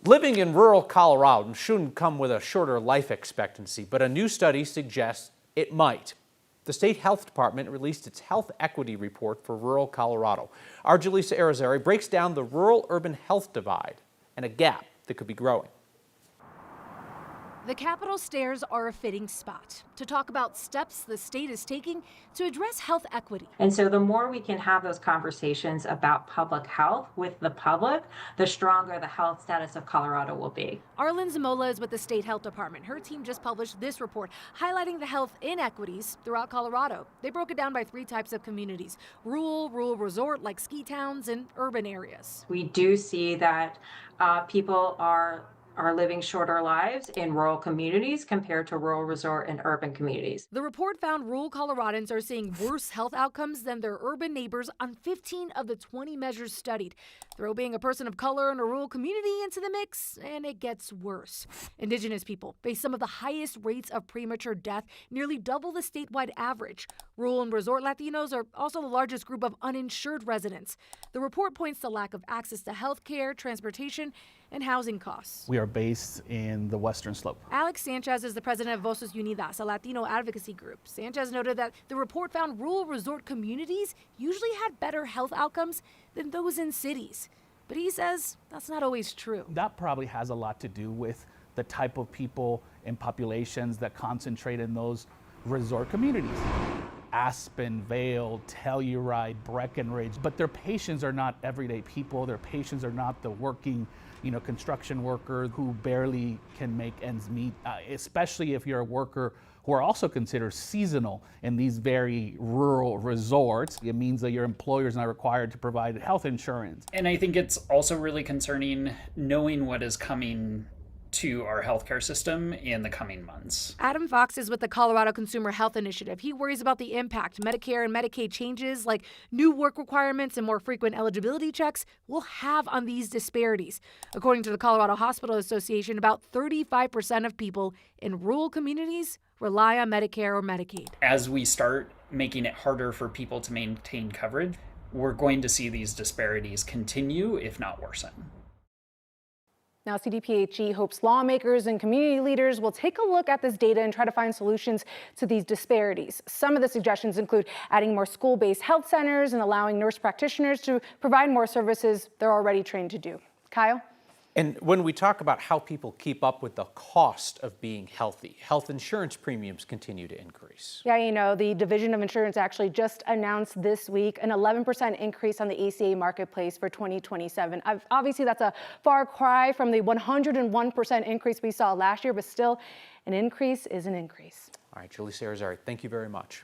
Living in rural Colorado shouldn't come with a shorter life expectancy, but a new study suggests it might. The state health department released its health equity report for rural Colorado. Our Jaleesa Irizarry breaks down the rural-urban health divide and a gap that could be growing. The Capitol stairs are a fitting spot to talk about steps the state is taking to address health equity. And so the more we can have those conversations about public health with the public, the stronger the health status of Colorado will be. Arlen Zamola is with the state health department. Her team just published this report highlighting the health inequities throughout Colorado. They broke it down by 3 types of communities: rural resort like ski towns, and urban areas. We do see that people are living shorter lives in rural communities compared to rural resort and urban communities. The report found rural Coloradans are seeing worse health outcomes than their urban neighbors on 15 of the 20 measures studied. Throw being a person of color in a rural community into the mix, and it gets worse. Indigenous people face some of the highest rates of premature death, nearly double the statewide average. Rural and resort Latinos are also the largest group of uninsured residents. The report points to lack of access to health care, transportation, and housing costs. We are based in the Western Slope. Alex Sanchez is the president of Voces Unidas, a Latino advocacy group. Sanchez noted that the report found rural resort communities usually had better health outcomes than those in cities. But he says that's not always true. That probably has a lot to do with the type of people and populations that concentrate in those resort communities. Aspen, Vail, Telluride, Breckenridge, but their patients are not everyday people. Their patients are not the working, construction worker who barely can make ends meet, especially if you're a worker who are also considered seasonal in these very rural resorts. It means that your employer is not required to provide health insurance. And I think it's also really concerning knowing what is coming to our healthcare system in the coming months. Adam Fox is with the Colorado Consumer Health Initiative. He worries about the impact Medicare and Medicaid changes, like new work requirements and more frequent eligibility checks, will have on these disparities. According to the Colorado Hospital Association, about 35% of people in rural communities rely on Medicare or Medicaid. As we start making it harder for people to maintain coverage, we're going to see these disparities continue, if not worsen. Now, CDPHE hopes lawmakers and community leaders will take a look at this data and try to find solutions to these disparities. Some of the suggestions include adding more school-based health centers and allowing nurse practitioners to provide more services they're already trained to do. Kyle? And when we talk about how people keep up with the cost of being healthy, health insurance premiums continue to increase. Yeah, the Division of Insurance actually just announced this week an 11% increase on the ACA marketplace for 2027. Obviously, that's a far cry from the 101% increase we saw last year, but still, an increase is an increase. All right, Jaleesa Irizarry, thank you very much.